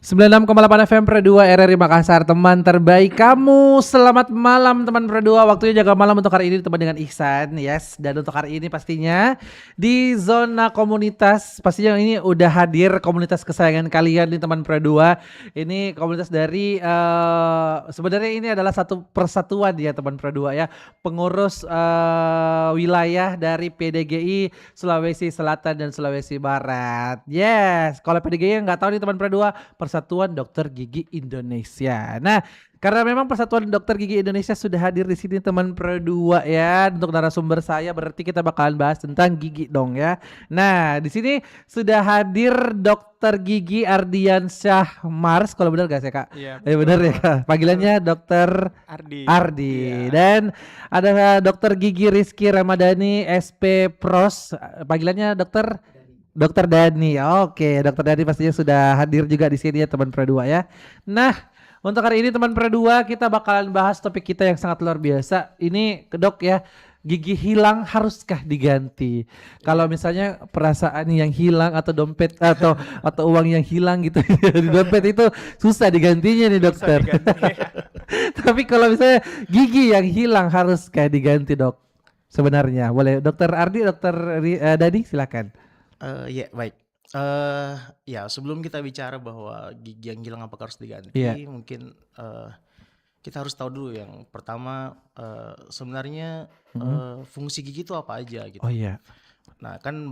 96,8 FM Pro 2 RRI Makassar, teman terbaik kamu. Selamat malam teman Pro 2. Waktunya jaga malam untuk hari ini teman dengan Ihsan, yes. Dan untuk hari ini pastinya di zona komunitas, pastinya ini udah hadir komunitas kesayangan kalian nih teman Pro 2. Ini komunitas dari sebenarnya ini adalah satu persatuan ya teman Pro 2 ya. Pengurus wilayah dari PDGI Sulawesi Selatan dan Sulawesi Barat. Yes, kalau PDGI nggak tahu nih teman Pro 2, Persatuan Dokter Gigi Indonesia. Nah, karena memang Persatuan Dokter Gigi Indonesia sudah hadir di sini teman Pro 2 ya. Untuk narasumber saya berarti kita bakalan bahas tentang gigi dong ya. Nah, di sini sudah hadir Dokter Gigi Ardiansyah Mars, kalau benar gak sih Kak? Iya, Benar ya Kak. Panggilannya Dokter Ardi. Ardi. Iya. Dan ada Dokter Gigi Rizky Ramadhani SP Pros. Panggilannya Dokter Dani. Oke, Dokter Dani pastinya sudah hadir juga di sini ya teman Pro 2 ya. Nah, untuk hari ini teman Pro 2 kita bakalan bahas topik kita yang sangat luar biasa. Ini Dok ya, gigi hilang haruskah diganti? Kalau misalnya perasaan yang hilang atau dompet atau uang yang hilang gitu di dompet itu susah digantinya nih dokter. Tapi kalau misalnya gigi yang hilang haruskah diganti Dok? Sebenarnya boleh Dokter Ardi, Dokter Dani silakan. Ya baik. Ya sebelum kita bicara bahwa gigi yang hilang apakah harus diganti, mungkin kita harus tahu dulu yang pertama sebenarnya fungsi gigi itu apa aja gitu. Oh iya. Nah kan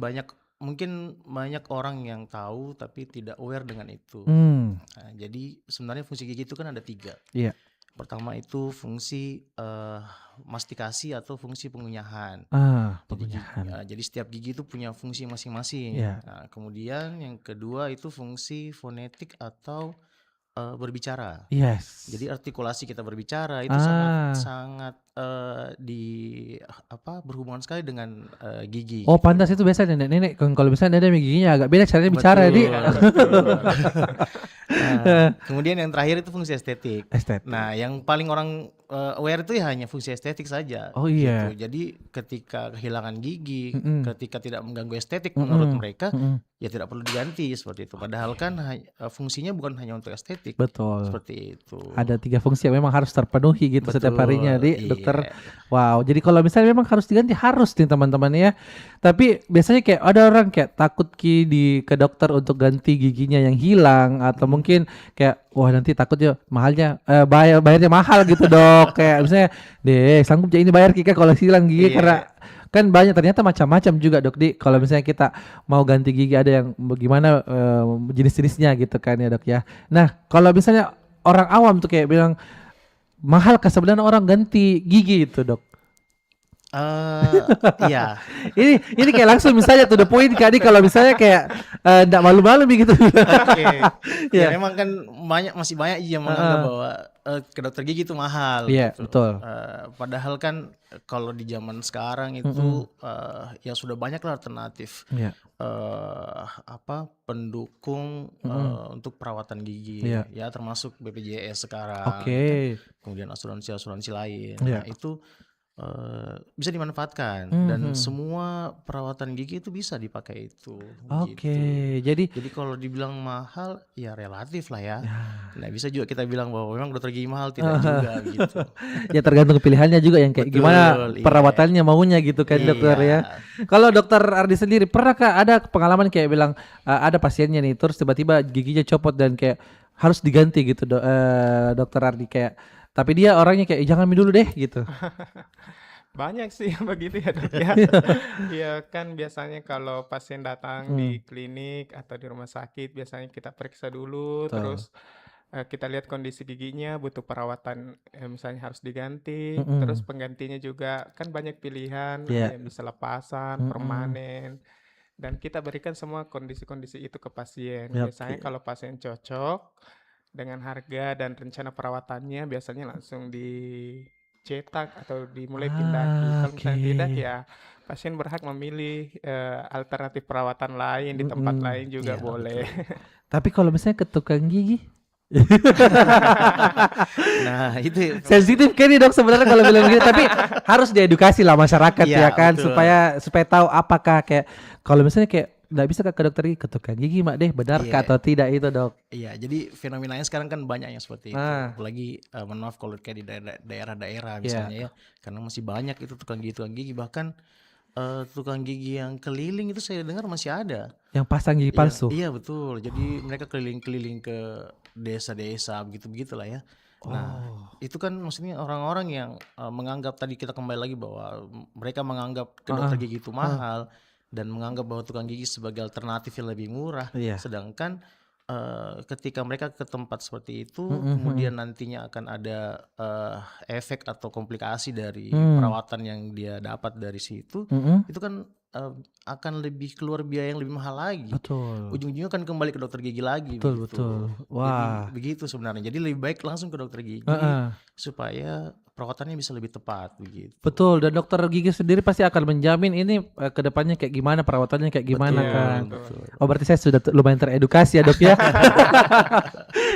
mungkin banyak orang yang tahu tapi tidak aware dengan itu. Nah, jadi sebenarnya fungsi gigi itu kan ada 3. Iya. Pertama itu fungsi mastikasi atau fungsi pengunyahan. Pengunyahan. Jadi setiap gigi itu punya fungsi masing-masing. Yeah. Nah, kemudian yang kedua itu fungsi fonetik atau berbicara. Yes. Jadi artikulasi kita berbicara itu sangat berhubungan sekali dengan gigi. Oh pantas itu biasa nenek-nenek kalau misalnya nenek giginya agak beda caranya bicara Betul, jadi. Kemudian yang terakhir itu fungsi estetik. Estetik. Nah, yang paling orang aware itu ya hanya fungsi estetik saja. Oh iya. Gitu. Jadi ketika kehilangan gigi, ketika tidak mengganggu estetik menurut mereka, ya tidak perlu diganti seperti itu. Padahal kan fungsinya bukan hanya untuk estetik. Betul. Seperti itu. Ada 3 fungsi yang memang harus terpenuhi gitu. Betul. Setiap harinya di dokter. Wow. Jadi kalau misalnya memang harus diganti harus nih teman-teman ya. Tapi biasanya kayak ada orang kayak takut ke dokter untuk ganti giginya yang hilang atau mungkin kayak wah nanti takut ya mahalnya bayarnya mahal gitu dok. Kayak misalnya sanggup ya ini bayar Kika kalau hilang gigi karena kan banyak ternyata macam-macam juga dok di kalau misalnya kita mau ganti gigi ada yang bagaimana jenis-jenisnya gitu kan ya dok ya. Nah kalau misalnya orang awam tuh kayak bilang mahal kah sebenarnya orang ganti gigi itu dok? Iya. Ini kayak langsung misalnya to the point kali kalau misalnya kayak enggak malu-malu gitu. Ya memang kan masih banyak yang menganggap bahwa ke dokter gigi itu mahal. Iya, gitu. Betul. Padahal kan kalau di zaman sekarang itu ya sudah banyak lah alternatif. Pendukung untuk perawatan gigi ya termasuk BPJS sekarang. Kemudian asuransi lain. Nah, itu bisa dimanfaatkan dan semua perawatan gigi itu bisa dipakai itu. Jadi kalau dibilang mahal ya relatif lah ya. Nah bisa juga kita bilang bahwa memang dokter gigi mahal tidak juga gitu. Ya tergantung pilihannya juga yang kayak gimana perawatannya maunya gitu kan dokter ya. Kalau dokter Ardi sendiri pernahkah ada pengalaman kayak bilang ada pasiennya nih terus tiba-tiba giginya copot dan kayak harus diganti gitu dokter Ardi kayak tapi dia orangnya kayak jangan dulu deh gitu. Banyak sih yang begitu ya dok ya. Ya kan biasanya kalau pasien datang di klinik atau di rumah sakit biasanya kita periksa dulu. Terus kita lihat kondisi giginya butuh perawatan misalnya harus diganti. Terus penggantinya juga kan banyak pilihan yang bisa lepasan, permanen. Dan kita berikan semua kondisi-kondisi itu ke pasien. Biasanya kalau pasien cocok dengan harga dan rencana perawatannya biasanya langsung dicetak atau dimulai tindaki. Kalau misalnya tidak ya pasien berhak memilih alternatif perawatan lain di tempat lain juga boleh. Tapi kalau misalnya ke tukang gigi nah itu sensitif kan nih dok sebenarnya kalau bilang begitu tapi harus diedukasi lah masyarakat ya kan betul. supaya tahu apakah kayak kalau misalnya kayak nggak bisa ke dokter gigi, ke tukang gigi mak deh, benarkah atau tidak itu dok? Iya, jadi fenomenanya sekarang kan banyak yang seperti itu. Apalagi mohon maaf kalau kayak di daerah-daerah misalnya ya, karena masih banyak itu tukang gigi, bahkan tukang gigi yang keliling itu saya dengar masih ada. Yang pasang gigi palsu? Iya betul, jadi mereka keliling-keliling ke desa-desa begitu-begitulah ya. Nah itu kan maksudnya orang-orang yang menganggap, tadi kita kembali lagi bahwa mereka menganggap ke dokter gigi itu mahal dan menganggap bahwa tukang gigi sebagai alternatif yang lebih murah. Sedangkan ketika mereka ke tempat seperti itu, kemudian nantinya akan ada efek atau komplikasi dari perawatan yang dia dapat dari situ, itu kan akan lebih keluar biaya yang lebih mahal lagi. Betul. Ujung-ujungnya kan kembali ke dokter gigi lagi. Betul. Wah. Jadi begitu sebenarnya. Jadi lebih baik langsung ke dokter gigi supaya perawatannya bisa lebih tepat begitu. Betul, dan dokter gigi sendiri pasti akan menjamin ini ke depannya kayak gimana, perawatannya kayak gimana kan. Betul. Oh berarti saya sudah lumayan teredukasi ya dok ya.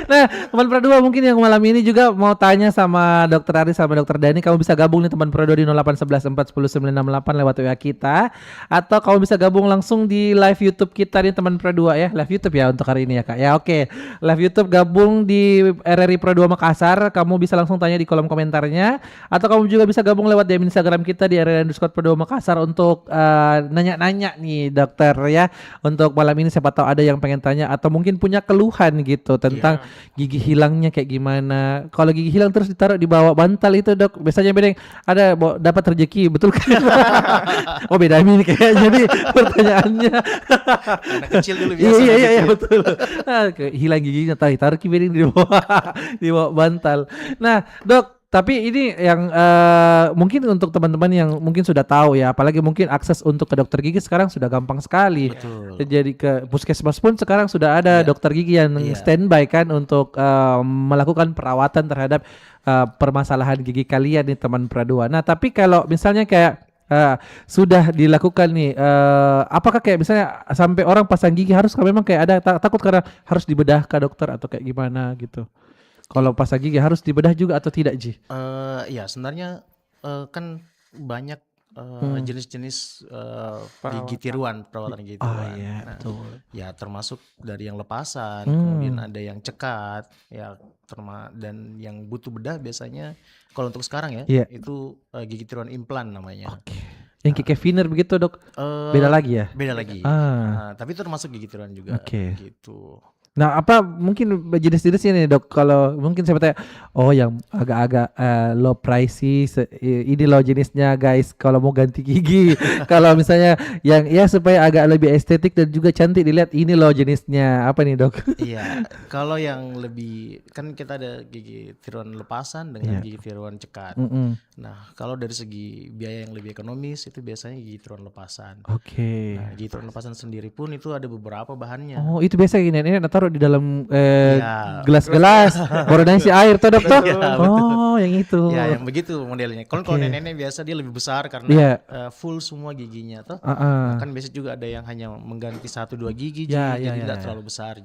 Nah teman Pradua mungkin yang malam ini juga mau tanya sama dokter Aris sama dokter Dani, kamu bisa gabung nih teman Pradua di 0811410968 lewat WA kita, atau kamu bisa gabung langsung di live YouTube kita nih teman Pradua ya, live YouTube ya untuk hari ini ya kak. Ya oke, live YouTube gabung di RRI Pradua Makassar, kamu bisa langsung tanya di kolom komentarnya, atau kamu juga bisa gabung lewat DM Instagram kita di RRI_Pradua Makassar untuk nanya-nanya nih dokter ya. Untuk malam ini siapa tahu ada yang pengen tanya atau mungkin punya keluhan gitu tentang gigi hilangnya kayak gimana. Kalau gigi hilang terus ditaruh di bawah bantal itu dok, biasanya beda ada dapat rezeki, betul kan? Oh beda ini kayaknya nih pertanyaannya. Anak kecil dulu biasa. Iya betul. Hilang giginya taruh di bawah bantal. Nah dok, tapi ini yang mungkin untuk teman-teman yang mungkin sudah tahu ya, apalagi mungkin akses untuk ke dokter gigi sekarang sudah gampang sekali. Betul. Jadi ke puskesmas pun sekarang sudah ada dokter gigi yang standby kan untuk melakukan perawatan terhadap permasalahan gigi kalian nih teman Pradua. Nah tapi kalau misalnya kayak sudah dilakukan nih, apakah kayak misalnya sampai orang pasang gigi harus memang kayak ada takut karena harus dibedah ke dokter atau kayak gimana gitu? Kalau pasang gigi harus dibedah juga atau tidak Ji? Ya sebenarnya kan banyak jenis-jenis gigi tiruan, perawatan gigi tiruan. Betul. Ya termasuk dari yang lepasan, kemudian ada yang cekat, ya dan yang butuh bedah biasanya kalau untuk sekarang ya itu gigi tiruan implan namanya. Yang kayak filler begitu dok? Beda lagi ya? Beda lagi. Tapi itu termasuk gigi tiruan juga. Gitu. Nah apa mungkin jenis-jenisnya nih dok, kalau mungkin saya bertanya, oh yang agak-agak low pricey ini loh jenisnya guys kalau mau ganti gigi. Kalau misalnya yang ya supaya agak lebih estetik dan juga cantik dilihat, ini loh jenisnya apa nih dok? Iya, kalau yang lebih kan kita ada gigi tiruan lepasan dengan gigi tiruan cekat. Nah kalau dari segi biaya yang lebih ekonomis itu biasanya gigi tiruan lepasan. Nah gigi tiruan lepasan sendiri pun itu ada beberapa bahannya. Oh itu biasa gini, ini taruh di dalam gelas-gelas, baru isi air tuh dok. Oh yang itu. Ya yang begitu modelnya. Kalau nenek-nenek biasa dia lebih besar karena full semua giginya tuh. Kan biasa juga ada yang hanya mengganti 1-2 gigi, jadi tidak terlalu besar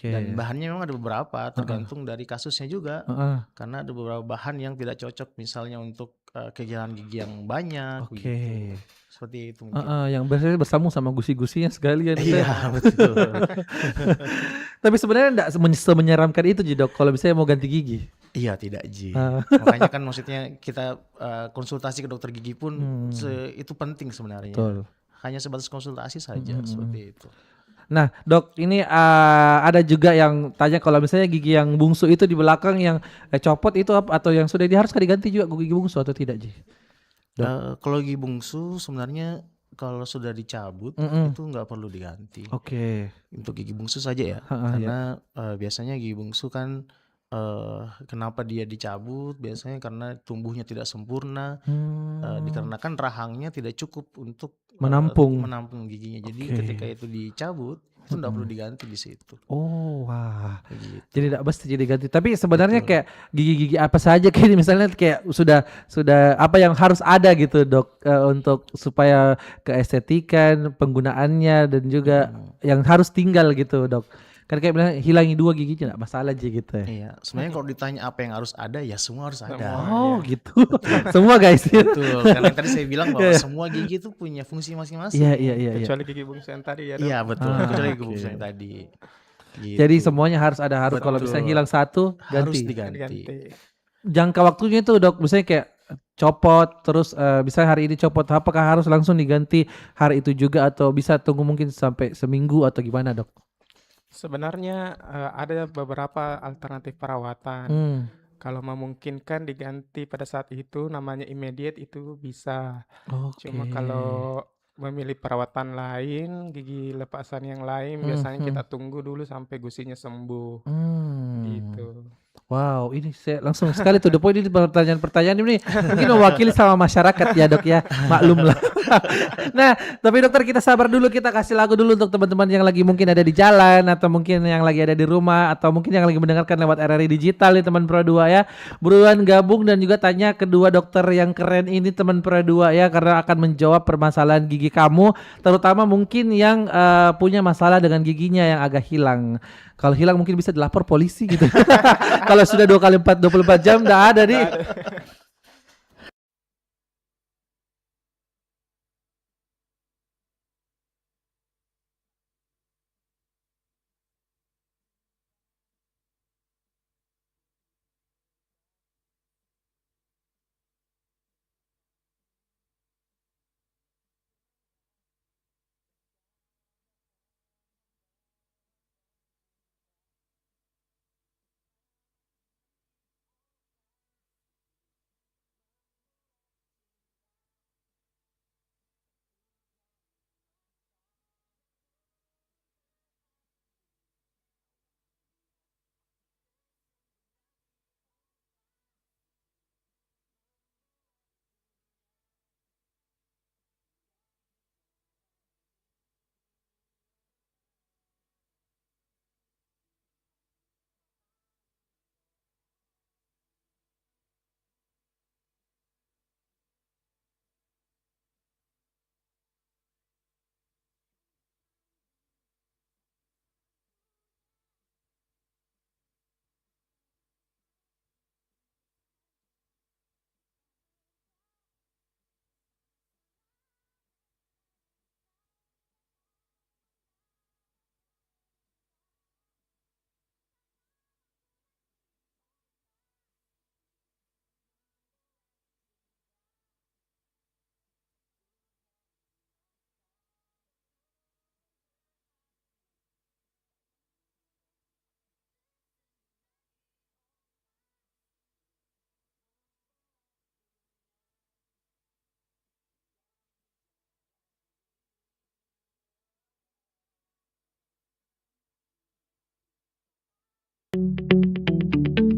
Dan bahannya memang ada beberapa, tergantung dari kasusnya juga. Karena ada beberapa bahan yang tidak cocok misalnya untuk kegilaan gigi yang banyak. Gitu. Seperti itu mungkin. Yang biasanya bersambung sama gusi-gusinya sekalian. Iya betul. Tapi sebenarnya enggak semenyeramkan itu Ji dok kalau misalnya mau ganti gigi. Iya tidak Ji. Makanya kan maksudnya kita konsultasi ke dokter gigi pun itu penting sebenarnya. Betul. Hanya sebatas konsultasi saja seperti itu. Nah dok, ini ada juga yang tanya kalau misalnya gigi yang bungsu itu di belakang yang copot itu atau yang sudah harus diganti juga gigi bungsu atau tidak Ji? Kalau gigi bungsu sebenarnya kalau sudah dicabut itu nggak perlu diganti. Untuk gigi bungsu saja ya. Karena biasanya gigi bungsu kan kenapa dia dicabut biasanya karena tumbuhnya tidak sempurna, dikarenakan rahangnya tidak cukup untuk menampung giginya. Jadi ketika itu dicabut itu nggak perlu diganti di situ. Oh wah. Gitu. Jadi tidak mesti diganti. Tapi sebenarnya kayak gigi-gigi apa saja kayak misalnya kayak sudah apa yang harus ada gitu dok untuk supaya keestetikan penggunaannya dan juga yang harus tinggal gitu dok. Kan kayak bilang hilangi 2 gigi enggak masalah aja gitu ya. Iya, sebenarnya kalau ditanya apa yang harus ada, ya semua harus ada. Oh gitu. Semua guys. Betul, karena tadi saya bilang bahwa semua gigi itu punya fungsi masing-masing. Iya. Kecuali gigi bungsu yang tadi ya, Dok. Iya betul, kecuali gigi bungsu yang tadi. Gitu. Jadi semuanya harus kalau bisa hilang satu harus ganti. diganti. Jangka waktunya itu Dok, misalnya kayak copot terus bisa hari ini copot, apakah harus langsung diganti hari itu juga atau bisa tunggu mungkin sampai seminggu atau gimana Dok? Sebenarnya ada beberapa alternatif perawatan. Kalau memungkinkan diganti pada saat itu, namanya immediate, itu bisa. Cuma kalau memilih perawatan lain, gigi lepasan yang lain, biasanya kita tunggu dulu sampai gusinya sembuh. Gitu. Wow, ini saya langsung sekali tuh the point, ini pertanyaan-pertanyaan ini mungkin mewakili sama masyarakat ya Dok ya, maklum lah. Nah, tapi dokter kita sabar dulu, kita kasih lagu dulu untuk teman-teman yang lagi mungkin ada di jalan atau mungkin yang lagi ada di rumah atau mungkin yang lagi mendengarkan lewat RRI Digital nih teman Pro 2 ya. Buruan gabung dan juga tanya kedua dokter yang keren ini teman Pro 2 ya, karena akan menjawab permasalahan gigi kamu, terutama mungkin yang punya masalah dengan giginya yang agak hilang. Kalau hilang mungkin bisa dilapor polisi gitu. Kalau sudah 24 jam enggak ada nih.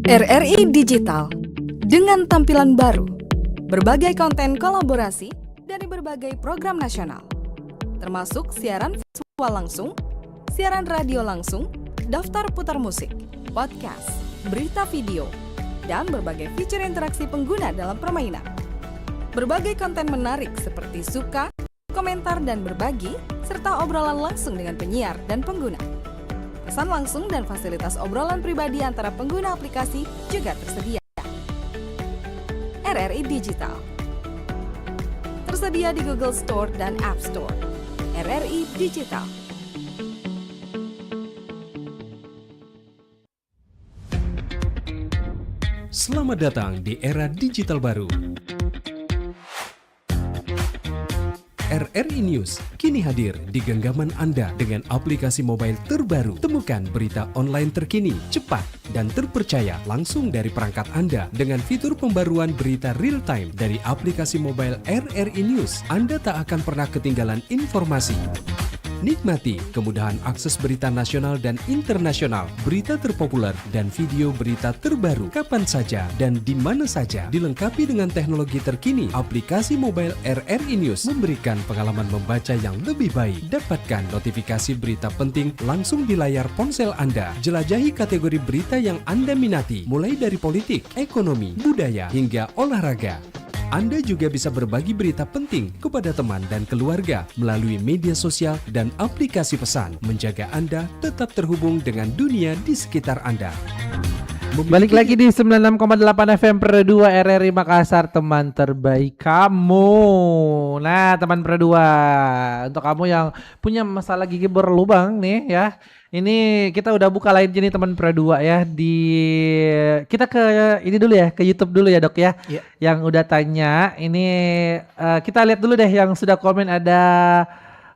RRI Digital dengan tampilan baru, berbagai konten kolaborasi dari berbagai program nasional, termasuk siaran visual langsung, siaran radio langsung, daftar putar musik, podcast, berita video, dan berbagai fitur interaksi pengguna dalam permainan. Berbagai konten menarik seperti suka, komentar, dan berbagi, serta obrolan langsung dengan penyiar dan pengguna. Pesan langsung dan fasilitas obrolan pribadi antara pengguna aplikasi juga tersedia. RRI Digital tersedia di Google Store dan App Store. RRI Digital. Selamat datang di era digital baru. RRI News kini hadir di genggaman Anda dengan aplikasi mobile terbaru. Temukan berita online terkini, cepat, dan terpercaya langsung dari perangkat Anda dengan fitur pembaruan berita real time dari aplikasi mobile RRI News. Anda tak akan pernah ketinggalan informasi. Nikmati kemudahan akses berita nasional dan internasional, berita terpopuler, dan video berita terbaru kapan saja dan di mana saja. Dilengkapi dengan teknologi terkini, aplikasi mobile RRI News memberikan pengalaman membaca yang lebih baik. Dapatkan notifikasi berita penting langsung di layar ponsel Anda. Jelajahi kategori berita yang Anda minati, mulai dari politik, ekonomi, budaya, hingga olahraga. Anda juga bisa berbagi berita penting kepada teman dan keluarga melalui media sosial dan aplikasi pesan, menjaga Anda tetap terhubung dengan dunia di sekitar Anda. Balik lagi di 96,8 FM Per 2 RRI Makassar, teman terbaik kamu. Nah, teman Per 2, untuk kamu yang punya masalah gigi berlubang nih ya. Ini kita udah buka line nih teman Per 2 ya. Kita ke ini dulu ya, ke YouTube dulu ya, Dok ya. Iya. Yang udah tanya, ini kita lihat dulu deh yang sudah komen. Ada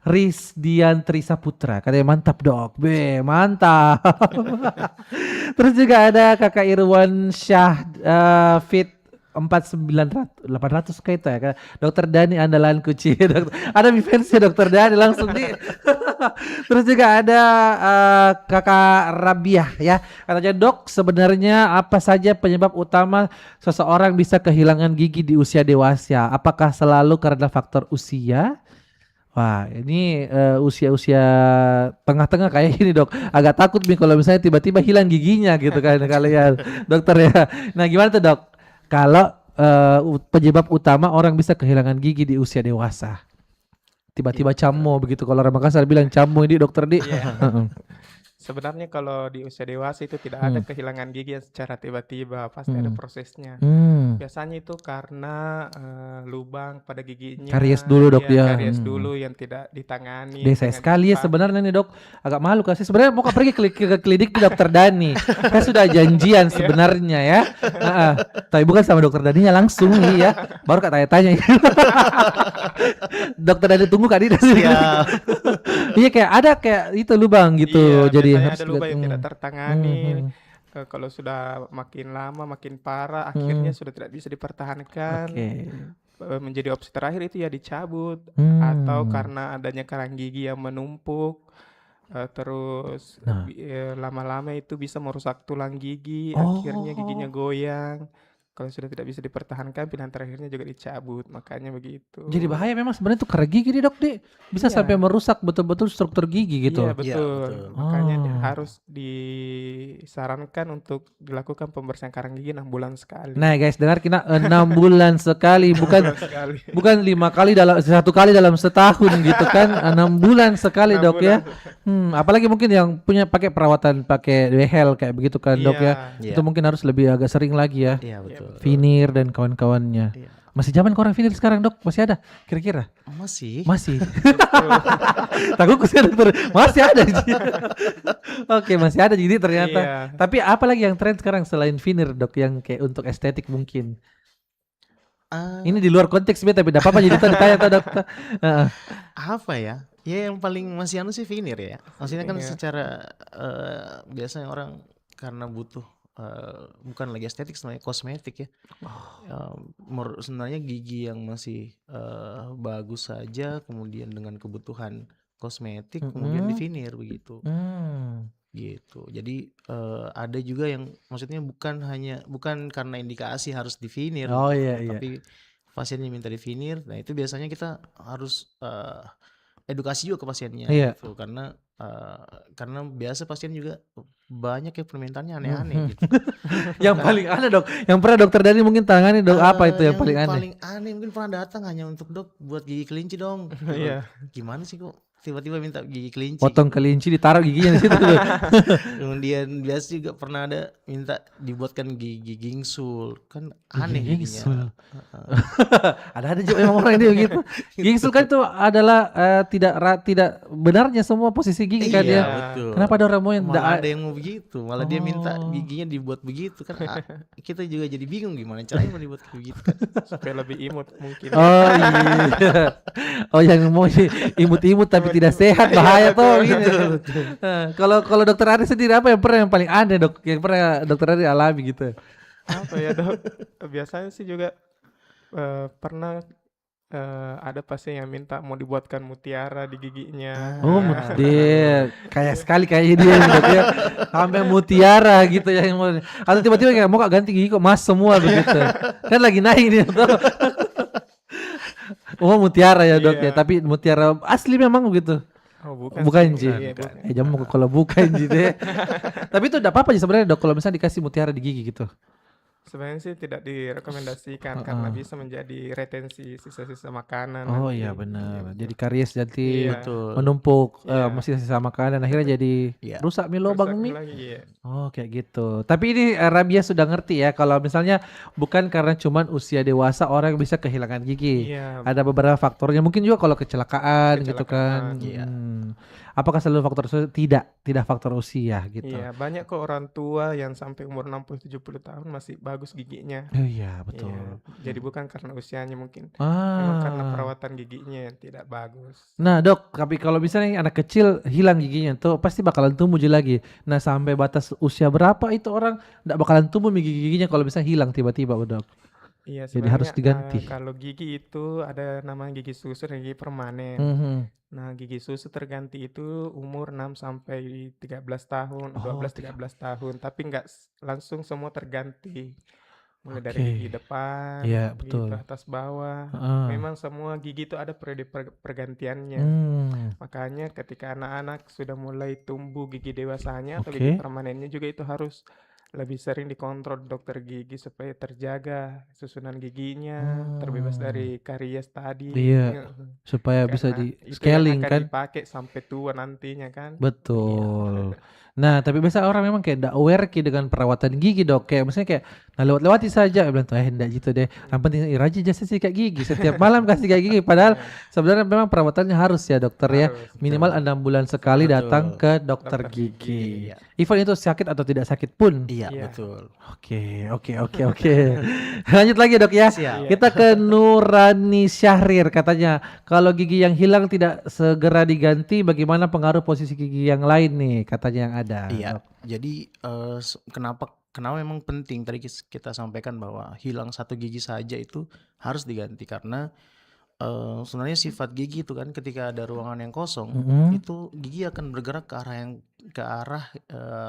Rizdian Trisaputra, katanya mantap Dok, mantap. Terus juga ada Kakak Irwan Syah Fit 49800 kayak itu ya, Dokter Dani andalan kuci. Ada fansnya Dokter Dani langsung di. Terus juga ada Kakak Rabiah ya, katanya Dok, sebenarnya apa saja penyebab utama seseorang bisa kehilangan gigi di usia dewasa? Apakah selalu karena faktor usia? Wah, ini usia-usia tengah-tengah kayak gini Dok. Agak takut nih kalau misalnya tiba-tiba hilang giginya gitu kan kalian dokter ya. Nah gimana tuh Dok? Kalau penyebab utama orang bisa kehilangan gigi di usia dewasa. Tiba-tiba camo begitu, kalau orang Makassar bilang camo ini dokter di. Sebenarnya kalau di usia dewasa itu tidak ada kehilangan gigi yang secara tiba-tiba, pasti ada prosesnya. Biasanya itu karena lubang pada giginya. Karies dulu Dok ya. Karies dulu yang tidak ditangani. Desa sekali ya sebenarnya nih Dok. Agak malu kasih. Sebenarnya mau pergi ke klinik di Dokter Dani. Kan sudah janjian sebenarnya ya. Tapi bukan sama Dokter Daninya langsung nih ya. Baru kak tanya-tanya. Dokter Dani tunggu Kak Dina. Iya kayak ada kayak itu lubang gitu. Iya, jadi ada lubang yang tidak tertangani. Kalau sudah makin lama makin parah, akhirnya sudah tidak bisa dipertahankan. Menjadi opsi terakhir itu ya dicabut, atau karena adanya karang gigi yang menumpuk. Terus lama-lama itu bisa merusak tulang gigi, akhirnya giginya goyang. Kalau sudah tidak bisa dipertahankan, pilihan terakhirnya juga dicabut, makanya begitu. Jadi bahaya memang sebenarnya tuh karang gigi nih Dok, bisa sampai merusak betul-betul struktur gigi gitu. Iya betul. Makanya harus disarankan untuk dilakukan pembersihan karang gigi 6 bulan sekali. Nah guys, dengar kita 6 bulan sekali, bukan 5 kali dalam 1 kali dalam setahun gitu kan, 6 bulan sekali Dok ya. Apalagi mungkin yang punya pakai perawatan pakai behel kayak begitu kan Dok ya. Itu mungkin harus lebih agak sering lagi ya. Iya betul. Finir dan kawan-kawannya. Masih zaman orang finir sekarang Dok? Masih ada kira-kira? Masih. Takutku sih dokter. Masih ada. Oke, masih ada jadi ternyata. Tapi apa lagi yang tren sekarang selain finir Dok, yang kayak untuk estetik mungkin? Ini di luar konteks tapi enggak apa-apa jadi ditanya Dok. Apa ya? Ya yang paling masih sih finir ya. Maksudnya kan secara biasanya orang karena butuh bukan lagi estetik, sebenarnya kosmetik ya. Sebenarnya gigi yang masih bagus saja, kemudian dengan kebutuhan kosmetik, kemudian divinir begitu. Gitu. Jadi ada juga yang maksudnya bukan karena indikasi harus divinir, tapi pasiennya minta divinir. Nah itu biasanya kita harus edukasi juga ke pasiennya, gitu. Karena biasa pasien juga banyak ya permintaannya aneh-aneh gitu. Yang paling aneh Dok, yang pernah Dokter Dani mungkin tangani Dok, apa itu yang paling aneh? Paling aneh mungkin pernah datang hanya untuk Dok buat gigi kelinci dong. Gimana sih kok tiba-tiba minta gigi kelinci? Potong kelinci ditaruh giginya di situ. Kemudian biasa juga pernah ada minta dibuatkan gigi gingsul, kan aneh giginya. Ada juga memang orang ini begitu. Gingsul kan itu adalah tidak benarnya semua posisi gigi kan ya. Betul. Kenapa ada orang mau yang ada yang mau begitu, malah dia minta giginya dibuat begitu kan. Kita juga jadi bingung gimana caranya mau dibuat begitu kan. Supaya lebih imut mungkin. Oh iya. Oh yang mau imut-imut tapi tidak sehat, bahaya tuh gini. Kalau Dokter Ari sendiri apa yang paling aneh Dok, yang pernah Dokter Ari alami gitu? Apa ya Dok? Biasanya sih juga pernah ada pasien yang minta mau dibuatkan mutiara di giginya. Oh mutiara, kayak sekali kayak dia Dok ya. Sampai mutiara gitu ya. Atau tiba-tiba kayak mau ganti gigi kok emas semua begitu. Kan lagi naik nih Dok. Oh mutiara ya Dok ya, tapi mutiara asli memang begitu. Oh bukan Ji. Bukan. Kalau bukan Ji deh. Tapi itu enggak apa-apa sih sebenarnya Dok, kalau misalnya dikasih mutiara di gigi gitu. Sebenarnya sih tidak direkomendasikan karena Heeh. bisa menjadi retensi sisa-sisa makanan Oh nanti, iya benar. gitu. Jadi karies nanti Iya, Betul. menumpuk iya, masih sisa makanan akhirnya jadi Iya. rusak mi lubang rusak mi. lagi, iya. Oh kayak gitu. Tapi ini Rabia sudah ngerti ya kalau misalnya bukan karena cuman usia dewasa orang bisa kehilangan gigi. Iya, Ada beberapa faktornya. Mungkin juga kalau kecelakaan gitu kan. kecelakaan, Iya. Apakah selalu faktor usia? Tidak faktor usia gitu. iya, banyak kok orang tua yang sampai umur 60-70 tahun masih bagus giginya. Oh iya Iya, betul. jadi bukan karena usianya mungkin, memang karena Ah. perawatan giginya yang tidak bagus. Nah dok, tapi kalau misalnya anak kecil hilang giginya tuh pasti bakalan tumbuh lagi. Nah sampai batas usia berapa itu orang nggak bakalan tumbuh giginya kalau misalnya hilang tiba-tiba dok? Iya, Jadi harus sebenarnya diganti. kalau gigi itu ada namanya gigi susu dan gigi permanen. Mhm. Nah, gigi susu terganti itu umur 6 sampai 13 tahun, Oh 12-13 tahun, tapi nggak langsung semua terganti. Mulai dari oke. gigi depan, Iya gigi betul. atas bawah. Heeh. Memang semua gigi itu ada periode pergantiannya. Makanya ketika anak-anak sudah mulai tumbuh gigi dewasanya atau gigi Oke. permanennya juga itu harus lebih sering dikontrol dokter gigi supaya terjaga susunan giginya, terbebas dari karies tadi. Iya, supaya bisa Karena di itu yang scaling akan kan. dipakai sampai tua nantinya kan. Betul. Nah, tapi biasa orang memang kayak ndak aware dengan perawatan gigi dok. Kayak misalnya kayak nah lewat-lewati saja. Bilang tuh ndak gitu deh. Yang penting rajin aja sikat gigi. Setiap malam kasih sikat gigi. Padahal sebenarnya memang perawatannya harus ya dokter ya. Harus, Minimal 6 bulan sekali Betul. datang ke dokter Dokter gigi. gigi. Iya. Even itu sakit atau tidak sakit pun. Iya, Iya. betul. Oke. Lanjut lagi dok ya. Siap. Kita ke Nurani Syahrir katanya kalau gigi yang hilang tidak segera diganti bagaimana pengaruh posisi gigi yang lain nih katanya yang ada. Iya. Dok. Jadi kenapa memang penting tadi kita sampaikan bahwa hilang satu gigi saja itu harus diganti karena sebenarnya sifat gigi itu kan ketika ada ruangan yang kosong itu gigi akan bergerak ke arah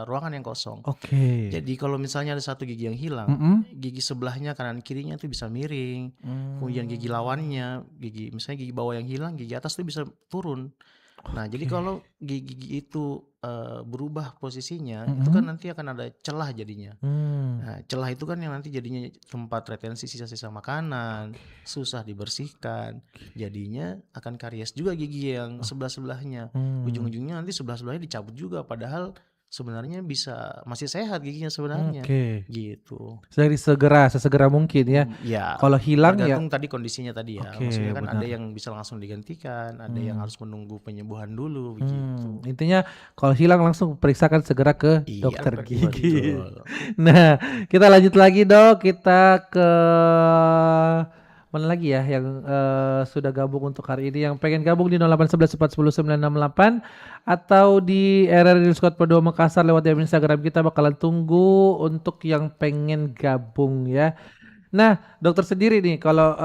ruangan yang kosong. Oke. Jadi kalau misalnya ada satu gigi yang hilang, gigi sebelahnya kanan kirinya itu bisa miring. Kemudian gigi lawannya, misalnya gigi bawah yang hilang, gigi atas itu bisa turun. Nah, jadi kalau gigi itu berubah posisinya, itu kan nanti akan ada celah jadinya. Nah, celah itu kan yang nanti jadinya tempat retensi sisa-sisa makanan, susah dibersihkan. Jadinya akan karies juga gigi yang sebelah-sebelahnya. Ujung-ujungnya nanti sebelah-sebelahnya dicabut juga padahal sebenarnya masih sehat giginya sebenarnya. Oke. Gitu. Jadi sesegera mungkin ya. Ya. Kalau hilang ya tergantung tadi kondisinya tadi ya. Oke, Maksudnya kan ada benar. yang bisa langsung digantikan, ada yang harus menunggu penyembuhan dulu begitu. Intinya kalau hilang langsung periksakan segera ke Iya, dokter gigi. betul. Nah, kita lanjut lagi dok. Kita ke mana lagi ya yang sudah gabung untuk hari ini, yang pengen gabung di 0811410968 atau di RRI Squad Pro 2 Makassar lewat DM Instagram kita, bakalan tunggu untuk yang pengen gabung ya. Nah, dokter sendiri nih kalau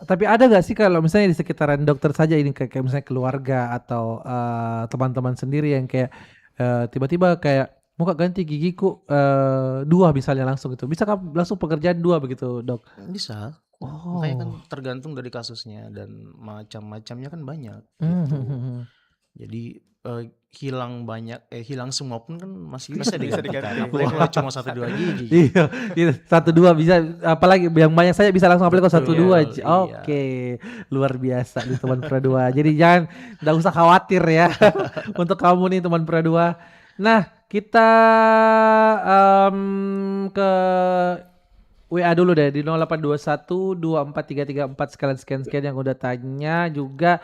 tapi ada gak sih kalau misalnya di sekitaran dokter saja ini kayak misalnya keluarga atau teman-teman sendiri yang kayak tiba-tiba kayak mau ganti gigiku 2 misalnya langsung gitu. Bisa langsung pekerjaan 2 begitu, Dok? Bisa. Oh. Makanya kan tergantung dari kasusnya dan macam-macamnya kan banyak gitu. Jadi hilang semua pun kan masih bisa digantikan. Apalagi kalau cuma 1-2 gigi. Iya, 1-2 bisa, apalagi yang banyak saya bisa langsung apalagi kalau 1-2. Iya. Oke, luar biasa nih teman Pra2. Jadi enggak usah khawatir ya untuk kamu nih teman Pra2. Nah, kita ke WA dulu deh di 0821243334 sekalian yang udah tanya juga.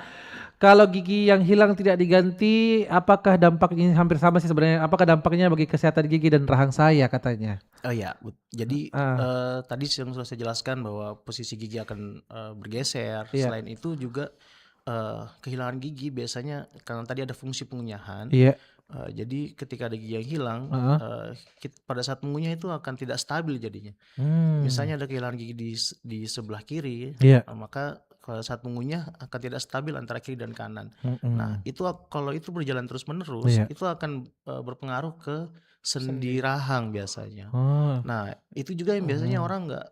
Kalau gigi yang hilang tidak diganti, apakah dampaknya hampir sama sih sebenarnya? Apakah dampaknya bagi kesehatan gigi dan rahang saya katanya? Oh ya, jadi tadi yang sudah saya jelaskan bahwa posisi gigi akan bergeser. Iya. Selain itu juga kehilangan gigi biasanya karena tadi ada fungsi pengunyahan. Iya. Jadi ketika ada gigi yang hilang, pada saat mengunyah itu akan tidak stabil jadinya. Misalnya ada kehilangan gigi di sebelah kiri, maka pada saat mengunyah akan tidak stabil antara kiri dan kanan. Nah, itu kalau itu berjalan terus-menerus, itu akan berpengaruh ke sendi rahang biasanya. Nah, itu juga yang biasanya orang nggak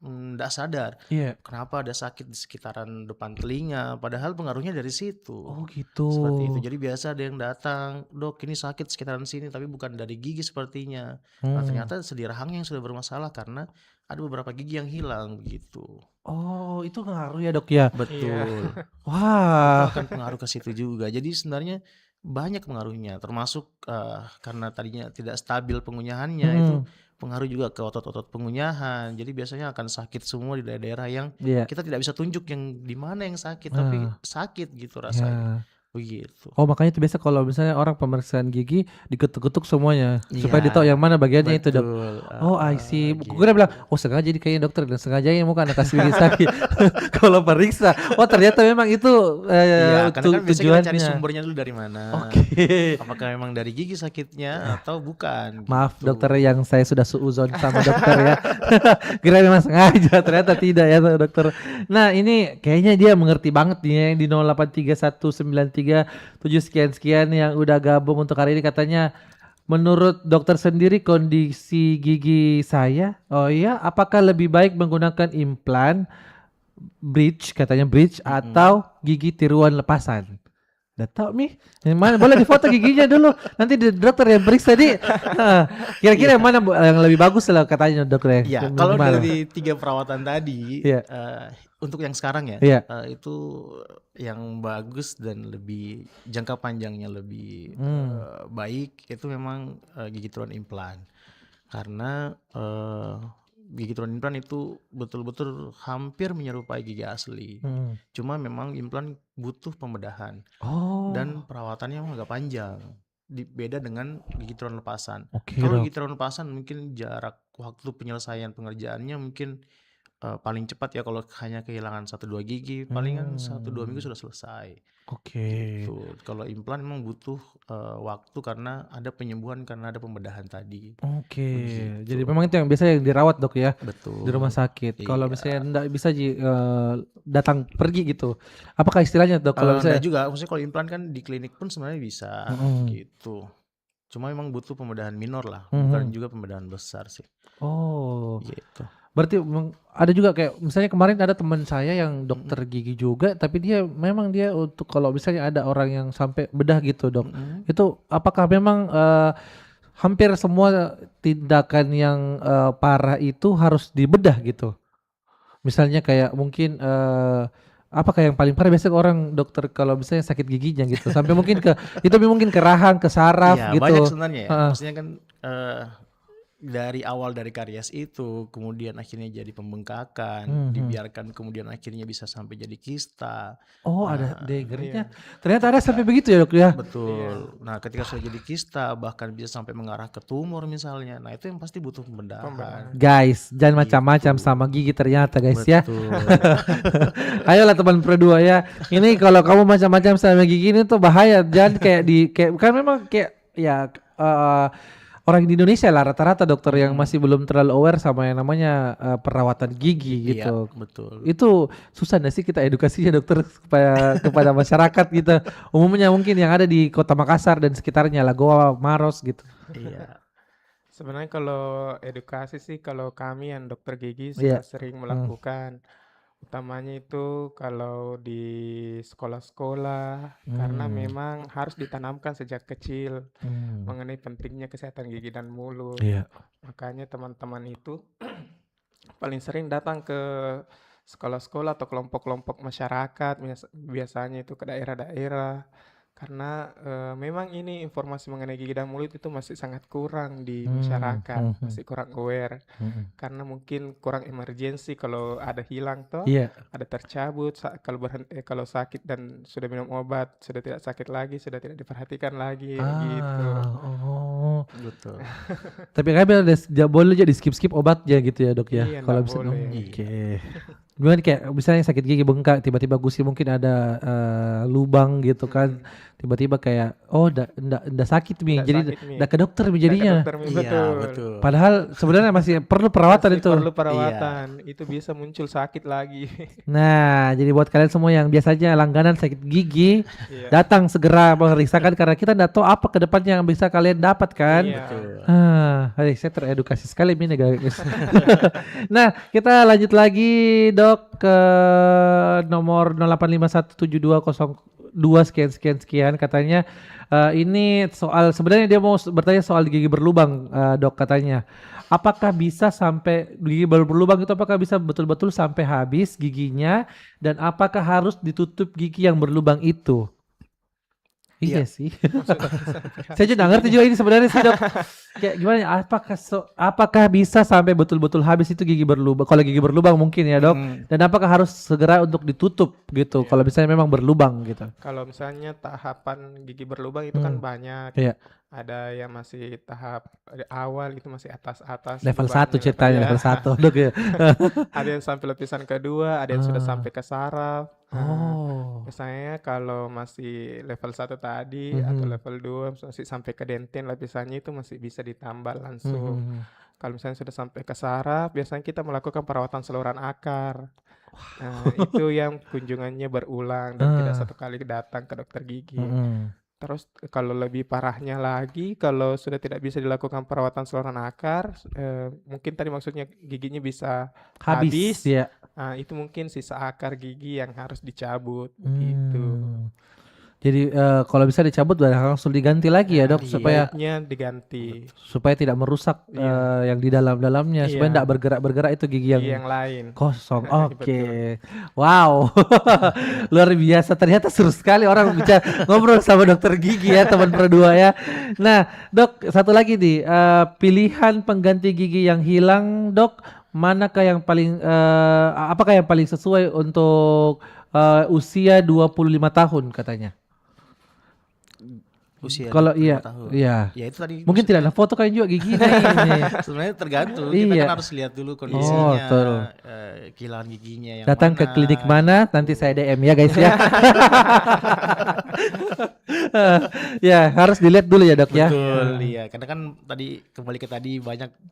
nggak sadar kenapa ada sakit di sekitaran depan telinga, padahal pengaruhnya dari situ. Oh gitu. Seperti itu. Jadi biasa ada yang datang, "Dok, ini sakit sekitaran sini tapi bukan dari gigi sepertinya." Nah, ternyata sendi rahangnya yang sudah bermasalah karena ada beberapa gigi yang hilang begitu. Oh, itu ngaruh ya, Dok ya? Betul. Wah. Itu akan pengaruh ke situ juga. Jadi sebenarnya banyak pengaruhnya, termasuk karena tadinya tidak stabil pengunyahannya, itu pengaruh juga ke otot-otot pengunyahan. Jadi biasanya akan sakit semua di daerah-daerah yang kita tidak bisa tunjuk yang di mana yang sakit, tapi sakit gitu rasanya. Begitu. Oh, makanya itu biasa kalau misalnya orang pemeriksaan gigi diketuk-ketuk semuanya supaya dia tahu yang mana bagiannya itu, Dok. Oh, I see. Gitu. Gue bilang, oh sengaja jadi kayaknya dokter dan sengaja ini muka anak kasih gigi sakit. Kalau periksa, oh ternyata memang itu Iya, karena kan biasanya kita tujuannya. cari sumbernya dulu dari mana. Oke. Apakah memang dari gigi sakitnya atau bukan? Maaf gitu. dokter yang saya sudah suuzon sama dokter ya. Kira memang sengaja, ternyata tidak ya dokter. Nah ini kayaknya dia mengerti banget nih ya, yang di 083193 sekian yang udah gabung untuk hari ini. Katanya menurut dokter sendiri kondisi gigi saya, oh iya, apakah lebih baik menggunakan implan, bridge katanya bridge atau gigi tiruan lepasan? Udah tahu nih, yang mana boleh difoto giginya dulu, nanti dokter yang periksa nih. Kira-kira yang mana yang lebih bagus lah katanya dokter ya. Kalau dari 3 perawatan tadi, untuk yang sekarang ya, itu yang bagus dan lebih jangka panjangnya lebih baik itu memang gigi tiruan implan, karena gigi tiruan implan itu betul-betul hampir menyerupai gigi asli. Cuma memang implan butuh pembedahan dan perawatannya memang agak panjang. Beda dengan gigi tiruan lepasan. Kalau gigi tiruan lepasan mungkin jarak waktu penyelesaian pengerjaannya mungkin paling cepat ya, kalau hanya kehilangan 1-2 gigi palingan 1-2 minggu sudah selesai. Gitu. Kalau implan memang butuh waktu karena ada penyembuhan karena ada pembedahan tadi. Begitu. Jadi memang itu yang biasa yang dirawat, Dok ya. Betul. Di rumah sakit. Kalau misalnya enggak bisa datang pergi gitu. Apakah istilahnya, Dok? Kalau misalnya juga, maksudnya kalau implan kan di klinik pun sebenarnya bisa gitu. Cuma memang butuh pembedahan minor lah, bukan juga pembedahan besar sih. Oh. Gitu. Berarti ada juga kayak misalnya kemarin ada teman saya yang dokter gigi juga, tapi dia memang dia untuk kalau misalnya ada orang yang sampai bedah gitu, Dok. Itu apakah memang hampir semua tindakan yang parah itu harus dibedah gitu? Misalnya kayak mungkin apakah yang paling parah biasanya orang dokter kalau misalnya sakit giginya gitu, sampai mungkin mungkin ke rahang, ke saraf gitu. Banyak sebenarnya ya. Maksudnya kan dari awal dari karies itu kemudian akhirnya jadi pembengkakan, dibiarkan kemudian akhirnya bisa sampai jadi kista. Oh, ada dengernya. Ternyata ada sampai begitu ya, Dok ya. Betul. Nah, ketika sudah jadi kista bahkan bisa sampai mengarah ke tumor misalnya. Nah, itu yang pasti butuh pembedahan. Guys, jangan macam-macam sama gigi ternyata, guys. Ya. Ayolah teman Pro2 ya. Ini kalau kamu macam-macam sama gigi ini tuh bahaya. Jangan kayak kan memang kayak ya orang di Indonesia lah rata-rata dokter yang masih belum terlalu aware sama yang namanya perawatan gigi gitu. Iya, betul. Itu susah nggak sih kita edukasinya dokter kepada masyarakat gitu. Umumnya mungkin yang ada di Kota Makassar dan sekitarnya, Lagoa, Maros gitu. Iya. Sebenarnya kalau edukasi sih, kalau kami yang dokter gigi sudah sering melakukan. Utamanya itu kalau di sekolah-sekolah, karena memang harus ditanamkan sejak kecil mengenai pentingnya kesehatan gigi dan mulut. Makanya teman-teman itu paling sering datang ke sekolah-sekolah atau kelompok-kelompok masyarakat, biasanya itu ke daerah-daerah. Karena memang ini informasi mengenai gigi dan mulut itu masih sangat kurang di masyarakat, masih kurang aware. Karena mungkin kurang emergensi, kalau ada hilang toh, ada tercabut, kalau sakit dan sudah minum obat, sudah tidak sakit lagi, sudah tidak diperhatikan lagi gitu. Betul. Tapi kan boleh jadi skip obatnya gitu ya, Dok ya. Iya, kalau bisa Gimana kayak misalnya sakit gigi bengkak, tiba-tiba gusi mungkin ada lubang gitu kan. tiba-tiba kayak ndak sakit Mi, Nggak jadi sakit, Mi. ndak ke dokter Mi Nggak ke jadinya. dokter, Mi. Iya, Betul. betul. Padahal sebenarnya masih perlu perawatan Masih itu. perlu perawatan. Itu bisa muncul sakit lagi. Nah, jadi buat kalian semua yang biasanya langganan sakit gigi, Iya. datang segera memeriksakan karena kita nggak tahu apa ke depannya yang bisa kalian dapat kan. Iya. Saya teredukasi sekali ini guys. Nah, kita lanjut lagi Dok ke nomor 08517202 sekian katanya ini soal sebenarnya dia mau bertanya soal gigi berlubang Dok katanya. Apakah bisa sampai gigi berlubang itu apakah bisa betul-betul sampai habis giginya dan apakah harus ditutup gigi yang berlubang itu? Iya sih. Saya juga nggak ngerti juga ini sebenarnya sih Dok. Kayak gimana ya? Apakah bisa sampai betul-betul habis itu gigi berlubang? Kalau gigi berlubang mungkin ya Dok. Dan apakah harus segera untuk ditutup gitu? Kalau misalnya memang berlubang gitu. Kalau misalnya tahapan gigi berlubang itu kan banyak. Iya. Ada yang masih tahap awal itu masih atas-atas. Level 1 lubangnya, ceritanya ya. level 1 Dok ya. Ada yang sampai lapisan kedua, ada yang sudah sampai ke saraf. Misalnya kalau masih level 1 tadi atau level 2 masih sampai ke denten lapisannya itu masih bisa ditambal langsung. Kalau misalnya sudah sampai ke saraf, biasanya kita melakukan perawatan saluran akar. Nah, itu yang kunjungannya berulang dan tidak satu kali datang ke dokter gigi. Terus kalau lebih parahnya lagi, kalau sudah tidak bisa dilakukan perawatan saluran akar, mungkin tadi maksudnya giginya bisa habis. Ya. Nah, itu mungkin sisa akar gigi yang harus dicabut gitu. Jadi kalau bisa dicabut langsung diganti lagi ya Dok supaya Baiknya diganti supaya tidak merusak yang di dalam-dalamnya supaya tidak bergerak-bergerak itu gigi gigi yang lain. kosong. Oke. Wow. Luar biasa. Ternyata seru sekali orang bicara ngobrol sama dokter gigi ya teman berdua ya. Nah, Dok, satu lagi nih, pilihan pengganti gigi yang hilang, Dok, manakah yang paling apakah yang paling sesuai untuk usia 25 tahun katanya? Usia Kalau 25 tahun. iya. Ya itu tadi Mungkin tidak ada foto kalian juga gigi ini. sebenarnya tergantung. Kita Iya. kan harus lihat dulu kondisinya, betul. kehilangan giginya yang Datang mana. ke klinik mana, nanti saya DM ya guys ya. Ya, harus dilihat dulu ya Dok ya. Betul, iya. Karena kan tadi kembali ke tadi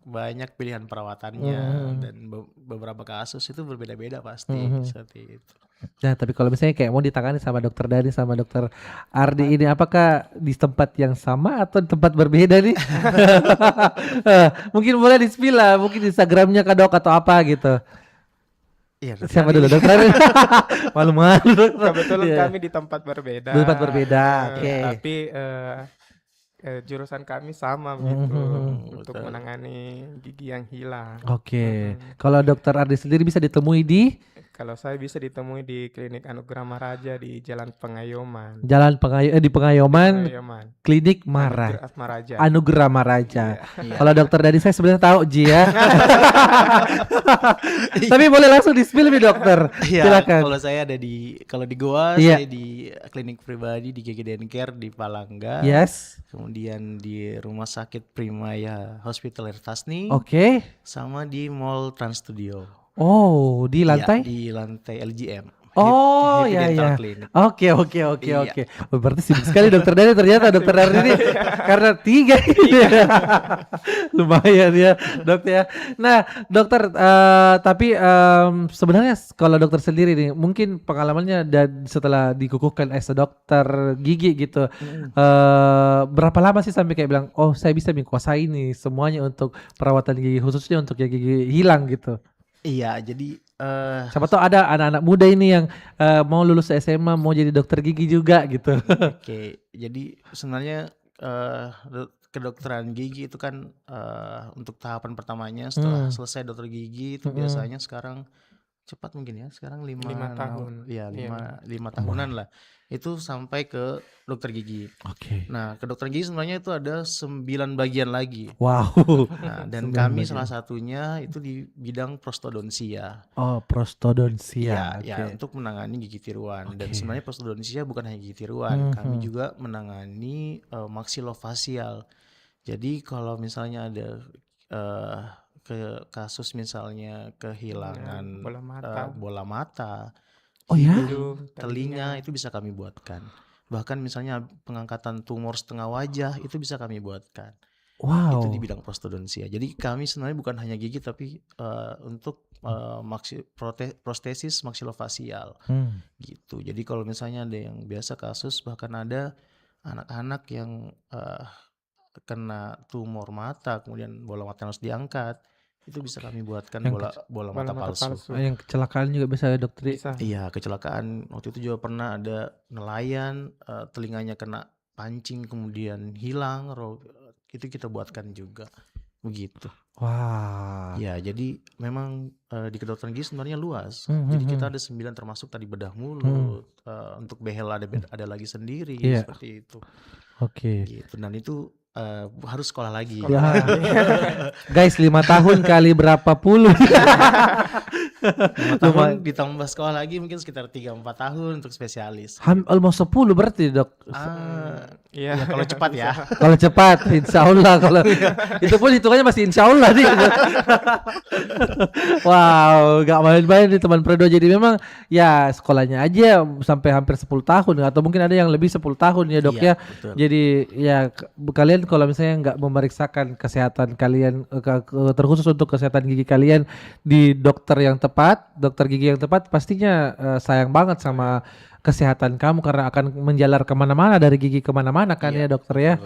banyak pilihan perawatannya dan beberapa kasus itu berbeda-beda pasti seperti itu. Nah, tapi kalau misalnya kayak mau ditangani sama dokter Dani sama dokter Ardi ini apakah di tempat yang sama atau di tempat berbeda nih? Mungkin boleh di-spill lah, mungkin Instagramnya Kak Dok atau apa gitu. Iya, Siapa dulu dokter Ardi? Malu-malu dokter. Kebetulan Iya. kami di tempat berbeda. Di tempat berbeda, oke. Tapi jurusan kami sama gitu untuk menangani gigi yang hilang. Oke. Kalau dokter Ardi sendiri bisa ditemui di Kalau saya bisa ditemui di Klinik Anugerah Maharaja di Jalan Pengayoman. Jalan di Pengayoman, Pengayoman. Klinik Mara. Anugerah Maharaja. Anugerah Maharaja. Iya. Kalau dokter Dani saya sebenarnya tahu Ji ya. Tapi boleh langsung di-spill nih dokter. Iya, Silakan. kalau saya ada kalau di Goa Iya. saya di klinik pribadi di GG Denker di Palangga. Yes. Kemudian di Rumah Sakit Primaya Hospital Ertasni Oke. sama di Mall Trans Studio. Oh, di Iya, lantai? di lantai LGM. Oh, Happy ya Dental ya. Clinic. Oke. Iya. Oh, berarti sibuk sekali dokter Dani ternyata dokter Dani ini karena 3 ini. Lumayan ya, Dok ya. Nah, dokter tapi sebenarnya kalau dokter sendiri nih mungkin pengalamannya setelah dikukuhkan as a dokter gigi gitu. Berapa lama sih sampai kayak bilang, "Oh, saya bisa menguasai nih semuanya untuk perawatan gigi khususnya untuk yang gigi hilang gitu." Iya, jadi Siapa tahu ada anak-anak muda ini yang mau lulus SMA mau jadi dokter gigi juga gitu. oke. Jadi sebenarnya kedokteran gigi itu kan untuk tahapan pertamanya setelah selesai dokter gigi itu biasanya sekarang cepat mungkin ya, sekarang 5 tahun. Ya, Iya. 5 tahunan lah. Itu sampai ke dokter gigi. Oke. Nah, ke dokter gigi sebenarnya itu ada 9 bagian lagi. Wow. Nah, dan 9 kami bagian. salah satunya itu di bidang prostodonsia. Oh, prostodonsia. Ya, Oke. untuk menangani gigi tiruan. Dan Oke. sebenarnya prostodonsia bukan hanya gigi tiruan, kami juga menangani maksilofasial. Jadi kalau misalnya ada kasus misalnya kehilangan bola mata. bola mata, Oh ya? Hidung, telinga itu bisa kami buatkan. bahkan misalnya pengangkatan tumor setengah wajah itu bisa kami buatkan. Wow. Itu di bidang prostodontia. Jadi kami sebenarnya bukan hanya gigi tapi untuk prostesis maksilofasial gitu. Jadi kalau misalnya ada yang biasa kasus, bahkan ada anak-anak yang kena tumor mata, kemudian bola mata harus diangkat, itu bisa kami buatkan bola mata palsu. Yang kecelakaan juga bisa ya dokter? Bisa. Iya, kecelakaan waktu itu juga pernah ada nelayan telinganya kena pancing kemudian hilang, itu kita buatkan juga begitu. Wah. Ya, jadi memang di kedokteran gigi sebenarnya luas. Jadi kita ada 9 termasuk tadi bedah mulut, untuk behel ada lagi sendiri seperti itu. Oke. Gitu. Dan itu harus sekolah lagi. Guys, 5 tahun kali berapa puluh? 5 tahun ditambah sekolah lagi mungkin sekitar 3-4 tahun untuk spesialis. Almost 10 berarti dok. Ya kalau cepat ya. Kalau cepat, insya Allah. Kalau itu pun hitungannya masih insya Allah nih. Wow, gak main-main nih teman Predo. Jadi memang ya sekolahnya aja sampai hampir 10 tahun atau mungkin ada yang lebih 10 tahun ya dok ya. Betul. Jadi ya kalian kalau misalnya nggak memeriksakan kesehatan kalian terkhusus untuk kesehatan gigi kalian di dokter yang tepat, dokter gigi yang tepat, pastinya sayang banget sama kesehatan kamu karena akan menjalar kemana-mana dari gigi kemana-mana kan ya dokter ya.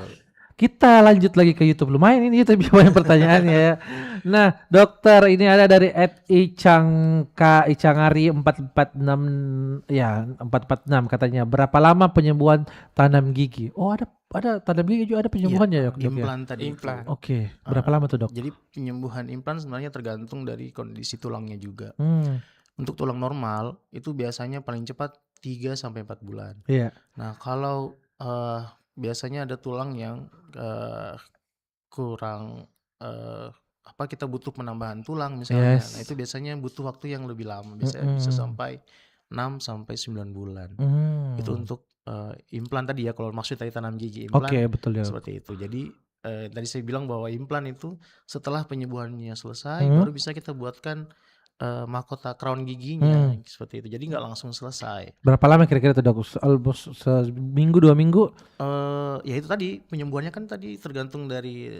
Kita lanjut lagi ke YouTube, lumayan ini YouTube banyak pertanyaannya ya. Nah dokter, ini ada dari @icangari 446 ya 446 katanya, berapa lama penyembuhan tanam gigi? Oh ada tanam gigi juga ada penyembuhannya ya dok? Implan tadi. Implan. Oke, berapa lama tuh dok? Jadi penyembuhan implan sebenarnya tergantung dari kondisi tulangnya juga. Untuk tulang normal itu biasanya paling cepat 3-4 bulan. Iya. Nah kalau biasanya ada tulang yang kurang kita butuh penambahan tulang misalnya. Nah itu biasanya butuh waktu yang lebih lama, biasanya bisa sampai 6-9 bulan. Itu untuk implan tadi ya, kalau maksud tadi tanam gigi implan. Oke, betul ya. Seperti itu. Jadi tadi saya bilang bahwa implan itu setelah penyembuhannya selesai baru bisa kita buatkan mahkota crown giginya seperti itu. Jadi nggak langsung selesai. Berapa lama kira-kira tuh dok? Almost seminggu 2 minggu? Ya itu tadi penyembuhannya kan tadi tergantung dari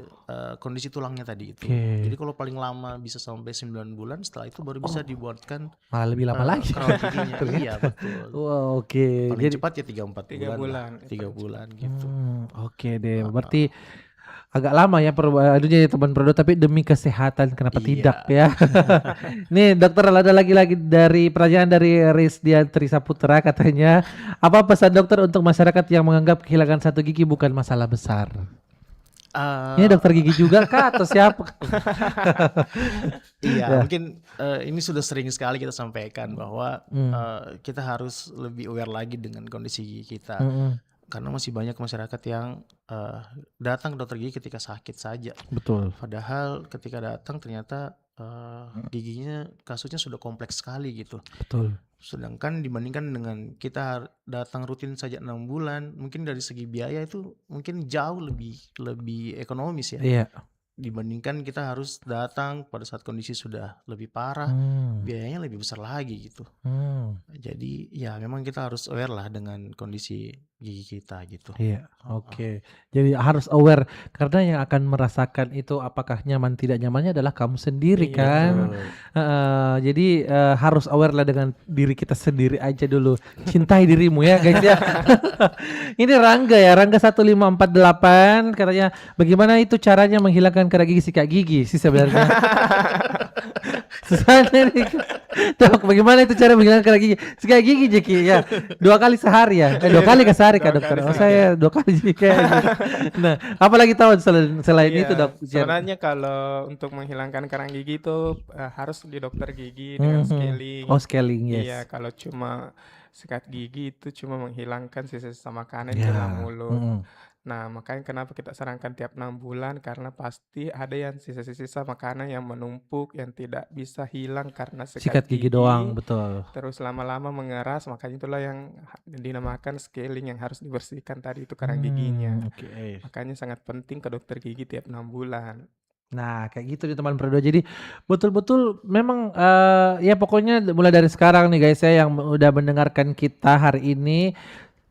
kondisi tulangnya tadi itu. Oke. Jadi kalau paling lama bisa sampai 9 bulan, setelah itu baru bisa dibuatkan Malah lebih lama lagi. crown giginya. Iya betul. Wow, oke. Paling cepat ya 3-4 3 bulan. 3 bulan gitu. Oke deh, berarti agak lama ya adunya ya teman Predo, tapi demi kesehatan kenapa tidak ya. Nih dokter, ada lagi dari pertanyaan dari Rizdian Trisaputra, katanya apa pesan dokter untuk masyarakat yang menganggap kehilangan satu gigi bukan masalah besar? Ini dokter gigi juga kah atau siapa? Iya, mungkin ini sudah sering sekali kita sampaikan bahwa kita harus lebih aware lagi dengan kondisi gigi kita. Karena masih banyak masyarakat yang datang ke dokter gigi ketika sakit saja. Betul. Padahal ketika datang ternyata giginya kasusnya sudah kompleks sekali gitu. Betul. Sedangkan dibandingkan dengan kita datang rutin saja 6 bulan, mungkin dari segi biaya itu mungkin jauh lebih ekonomis ya. Iya. Dibandingkan kita harus datang pada saat kondisi sudah lebih parah, biayanya lebih besar lagi gitu. Jadi ya memang kita harus aware lah dengan kondisi gigi kita gitu. Iya, oke. Jadi harus aware, karena yang akan merasakan itu apakah nyaman tidak nyamannya adalah kamu sendiri kan. Jadi harus aware lah dengan diri kita sendiri aja dulu. Cintai dirimu ya guys ya. Ini Rangga 1548 katanya, bagaimana itu caranya menghilangkan kera gigi sikat gigi sih sebenarnya. Susahnya nih. Dok, bagaimana itu cara menghilangkan kera gigi sikat gigi Jeki ya? 2 kali sehari ya? 2 kali ke sehari kak dokter? Oh saya 2 kali Jeki. Nah, apalagi tahu selain itu dok? Sebenarnya kalau untuk menghilangkan kerang gigi itu harus di dokter gigi dengan scaling. Oh scaling, yes. Iya, kalau cuma sikat gigi itu cuma menghilangkan sisa-sisa makanan di dalam mulut. Nah, makanya kenapa kita sarankan tiap 6 bulan, karena pasti ada yang sisa-sisa makanan yang menumpuk yang tidak bisa hilang karena sikat gigi doang, betul. Terus lama-lama mengeras, makanya itulah yang dinamakan scaling yang harus dibersihkan tadi itu kerang giginya. Makanya sangat penting ke dokter gigi tiap 6 bulan. Nah kayak gitu nih teman Predo. Jadi betul-betul memang ya pokoknya mulai dari sekarang nih guys ya, yang udah mendengarkan kita hari ini,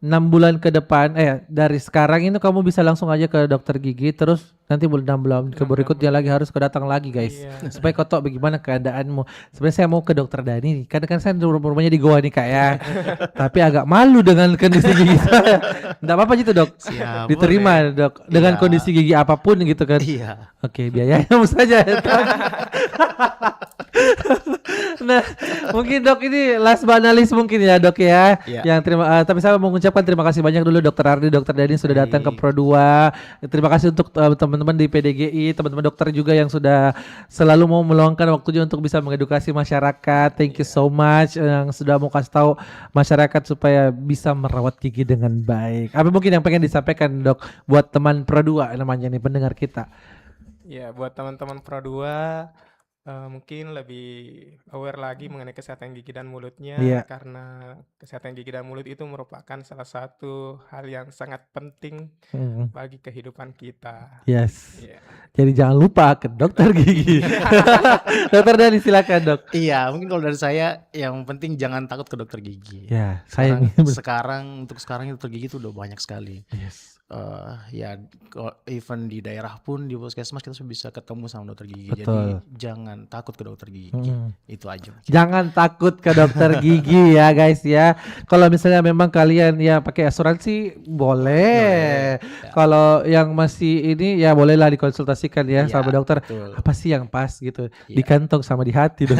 6 bulan ke depan, dari sekarang itu kamu bisa langsung aja ke dokter gigi, terus nanti bulan 6 bulan ke berikutnya lagi harus datang lagi guys, supaya kau tahu bagaimana keadaanmu. Sebenarnya saya mau ke dokter Dani, karena kan saya rumahnya di Goa nih kak ya, tapi agak malu dengan kondisi gigi saya. Nggak apa-apa gitu dok, Siap, diterima boleh. dok, dengan Iya. kondisi gigi apapun gitu kan. Iya. Oke, biayanya saja. Nah, mungkin dok ini last but not least mungkin ya dok ya. Iya. Yang tapi saya mau mengucapkan terima kasih banyak dulu Dokter Ardi, Dokter Dani sudah datang ke Pro 2. Terima kasih untuk teman-teman di PDGI, teman-teman dokter juga yang sudah selalu mau meluangkan waktunya untuk bisa mengedukasi masyarakat. Thank you so much yang sudah mau kasih tahu masyarakat supaya bisa merawat gigi dengan baik. Apa mungkin yang pengen disampaikan dok buat teman Pro 2 namanya nih pendengar kita? Ya, buat teman-teman Pro 2 mungkin lebih aware lagi mengenai kesehatan gigi dan mulutnya, karena kesehatan gigi dan mulut itu merupakan salah satu hal yang sangat penting bagi kehidupan kita. Yes. Iya. Jadi jangan lupa ke dokter gigi. Dokter Dani silakan dok. Iya, mungkin kalau dari saya yang penting jangan takut ke dokter gigi. Ya, sayang. Sekarang dokter gigi itu udah banyak sekali. Yes. Ya even di daerah pun di puskesmas kita bisa ketemu sama dokter gigi. Betul. Jadi jangan takut ke dokter gigi. Itu aja. Jangan takut ke dokter gigi ya guys ya. Kalau misalnya memang kalian ya pakai asuransi boleh. Kalau yang masih ini ya bolehlah dikonsultasikan ya sama dokter. Betul. Apa sih yang pas gitu di kantong sama di hati dong.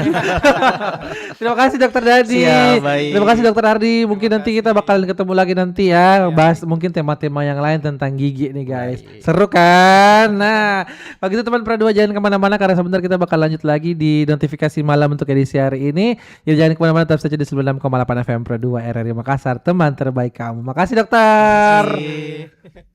Terima kasih dokter Dani. Siap, baik. Terima kasih dokter Ardi. Mungkin nanti kita bakalan ketemu lagi nanti ya, bahas mungkin tema-tema yang lain tentang gigi nih guys. Baik. Seru kan? Nah, kalau gitu teman Pro 2 jangan kemana-mana karena sebentar kita bakal lanjut lagi di notifikasi malam untuk edisi hari ini. Ya jangan kemana-mana, tetap saja di 96,8 FM Pro 2 RRI Makassar, teman terbaik kamu. Makasih dokter. Terima kasih.